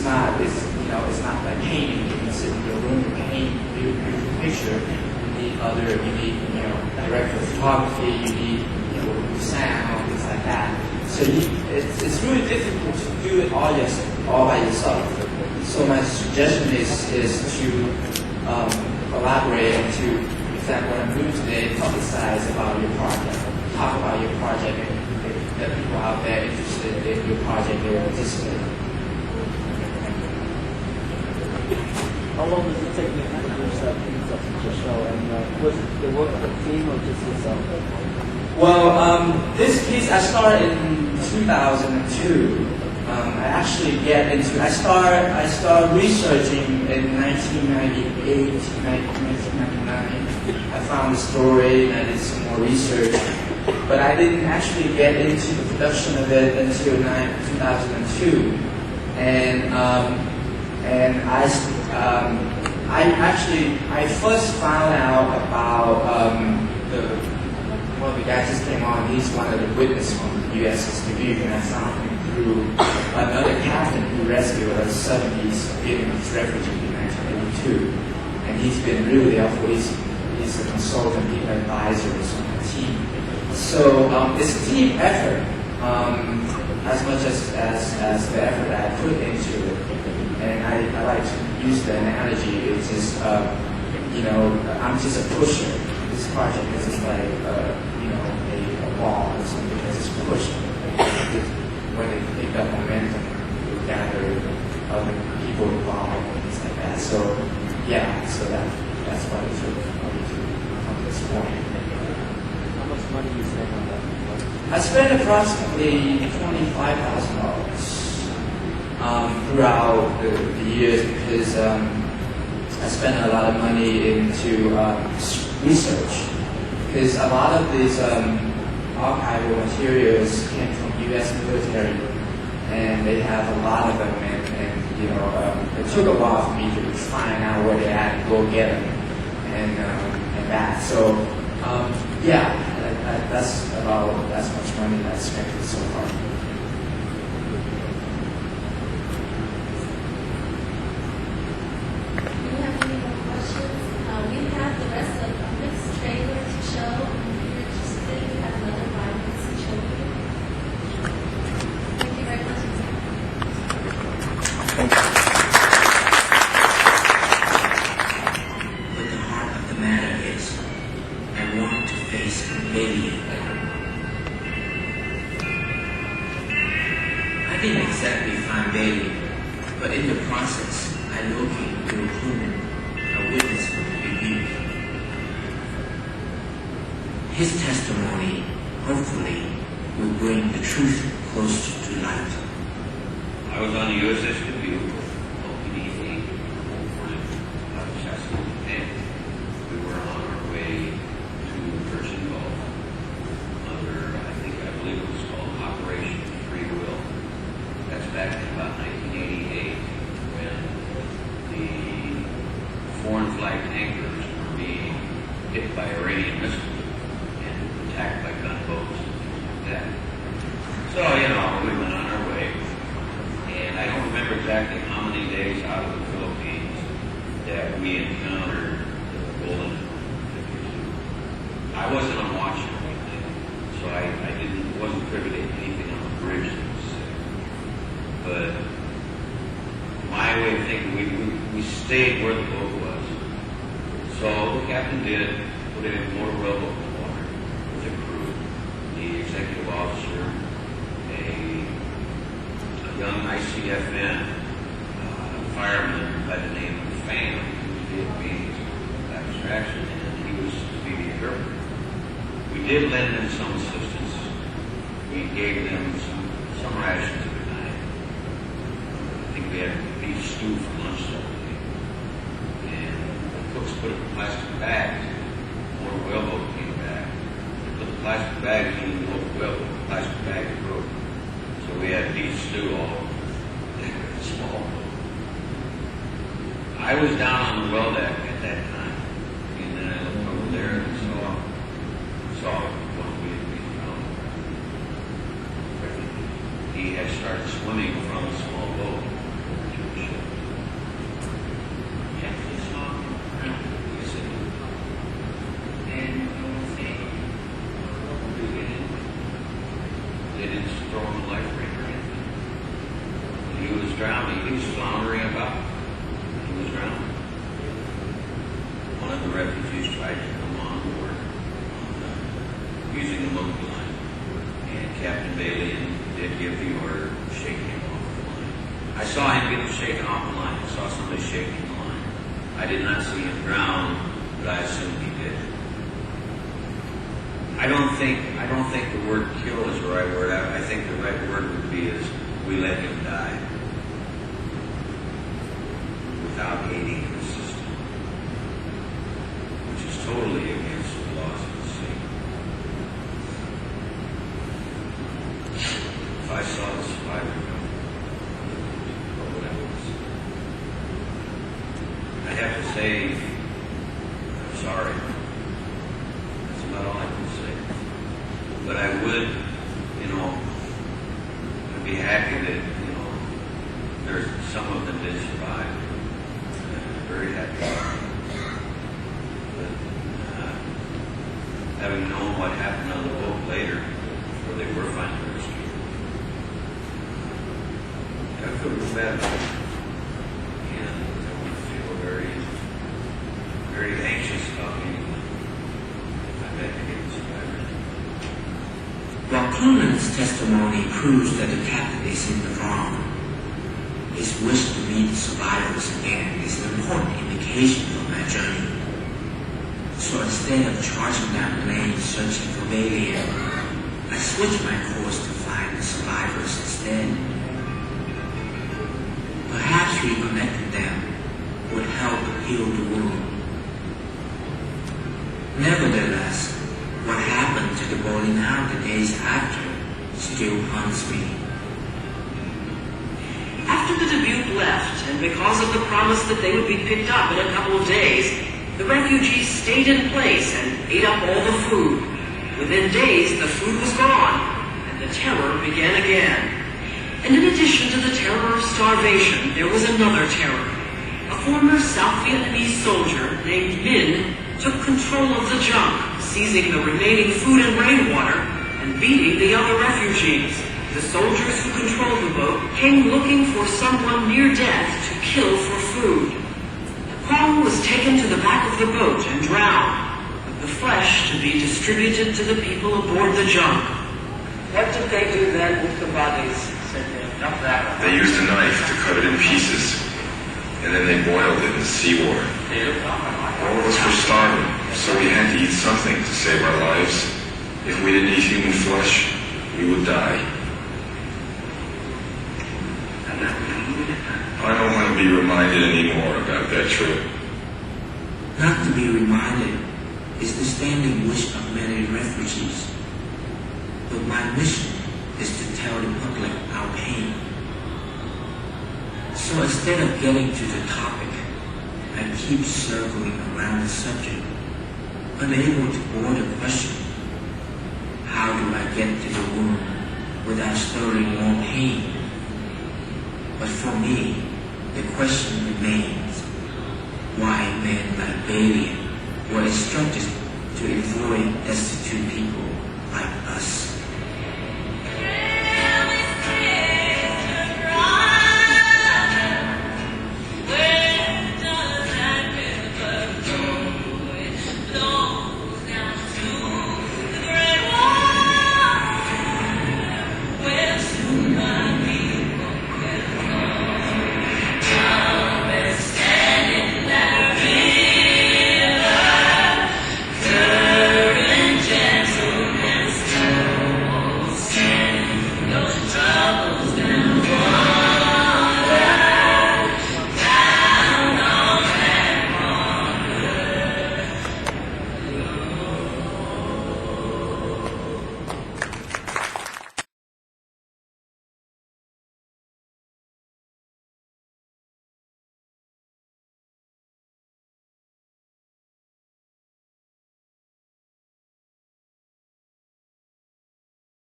not, it's not like painting. You can sit in your room and paint a beautiful picture. You need director of photography. You need sound, things like that. So it's really difficult to do it all by yourself. So my suggestion is to collaborate and to, in fact, what I'm doing today, publicize about your project, talk about your project, and get people out there interested in your project they will participate. How long does it take you to produce such a show? And was it the work of a team or just yourself? Well, this piece I started in 2002. I started researching in 1998, 1999. I found the story and I did some more research, but I didn't actually get into the production of it until 2002. And I first found out about one of the guys just came on. He's one of the witnesses from the USS Dubuque, and I found him through another captain who rescued a 70s Vietnamese refugee in 1982. And he's been really helpful. He's a consultant, he's an advisor on the team. So it's a team effort, as much as the effort that I put into it. And I like to use the analogy. It's just, I'm just a pusher. This project is just like, a ball or something that's just pushed. When they pick up momentum, you gather other people involved and things like that. So, that's what it's really from this point. How much money you spend on that? I spent approximately $25,000 throughout the years because I spent a lot of money into research. Because a lot of these archival materials came from U.S. military, and they have a lot of them, and it took a while for me to find out where they at and go get them, and that. So, that's about as much money that I spent so far. I didn't exactly find Bailey, but in the process, I located Duc Nguyen, a witness for the Dubuque. His testimony, hopefully, will bring the truth closer to light. I was on the USS Dubuque, LPD-8, Japan. We were on our way to Persian Gulf under, I believe it was called Operation Free Will. That's back in about 1988 when the foreign flag tankers were being hit by Iranian missiles and attacked by gunboats and things like that. So, we went on our way. And I don't remember exactly how many days out of the Philippines that we encountered the Golden. I wasn't on watch or anything, so I wasn't privy to anything on the bridge that was said. But my way of thinking, we stayed where the boat was. So the captain did put a motor rowboat in the water with the crew, the executive officer, a young ICFN fireman by the name of Pham, who was Vietnamese abstraction, and he was to be the interpreter. We did lend them some assistance. We gave them some rations every night. I think we had beef stew for lunch that day. And the cooks put it in plastic bags. The motor whaleboat came back. They put the plastic bags in the motor whaleboat, the plastic bag broke. So we had beef stew all over the small boat. I was down on the well deck at that time, and then I looked over there and saw one of the He had started swimming from the small boat to the give the order, shake him off the line. I saw him get shaken off the line. I saw somebody shaking the line. I did not see him drown, but I assume he did. I don't think the word kill is the right word. I think the right word would be is we let him die without aiding the system, which is totally against the laws of the sea. If I saw the survivor, what would I want to say? I have to say, I'm sorry. That's about all I can say. But I would, I'd be happy that, there's some of them did survive. I'm very happy. But having known what happened on the boat later, where they were finally rescued, I feel real bad about it. And I would feel very, very anxious about being if I met any of the survivors. While Clement's testimony proves that the captain is in the wrong, his wish to meet the survivors again is an important indication of my journey. So instead of charging down the lane searching for Bailey, I switched my course to find the survivors instead. Perhaps reconnecting them would help heal the wound. Nevertheless, what happened to the bowling alley the days after still haunts me. After the Dubuque left, and because of the promise that they would be picked up in a couple of days, the refugees stayed in place and ate up all the food. Within days, the food was gone, and the terror began again. And in addition to the terror of starvation, there was another terror. A former South Vietnamese soldier named Min took control of the junk, seizing the remaining food and rainwater and beating the other refugees. The soldiers who controlled the boat came looking for someone near death to kill for food. The Kwong was taken to the back of the boat and drowned, with the flesh to be distributed to the people aboard the junk. What did they do then with the bodies? Said they. They used a knife to cut it in pieces, and then they boiled it in seawater. All of us were starving, so we had to eat something to save our lives. If we didn't eat human flesh, we would die. I don't want to be reminded anymore about that trip. Not to be reminded is the standing wish of many refugees. But my mission is to tell the public our pain. So instead of getting to the topic, I keep circling around the subject, unable to board the question. How do I get to the wound without stirring more pain? But for me, the question remains, why men like Bailey were instructed to avoid destitute people like us?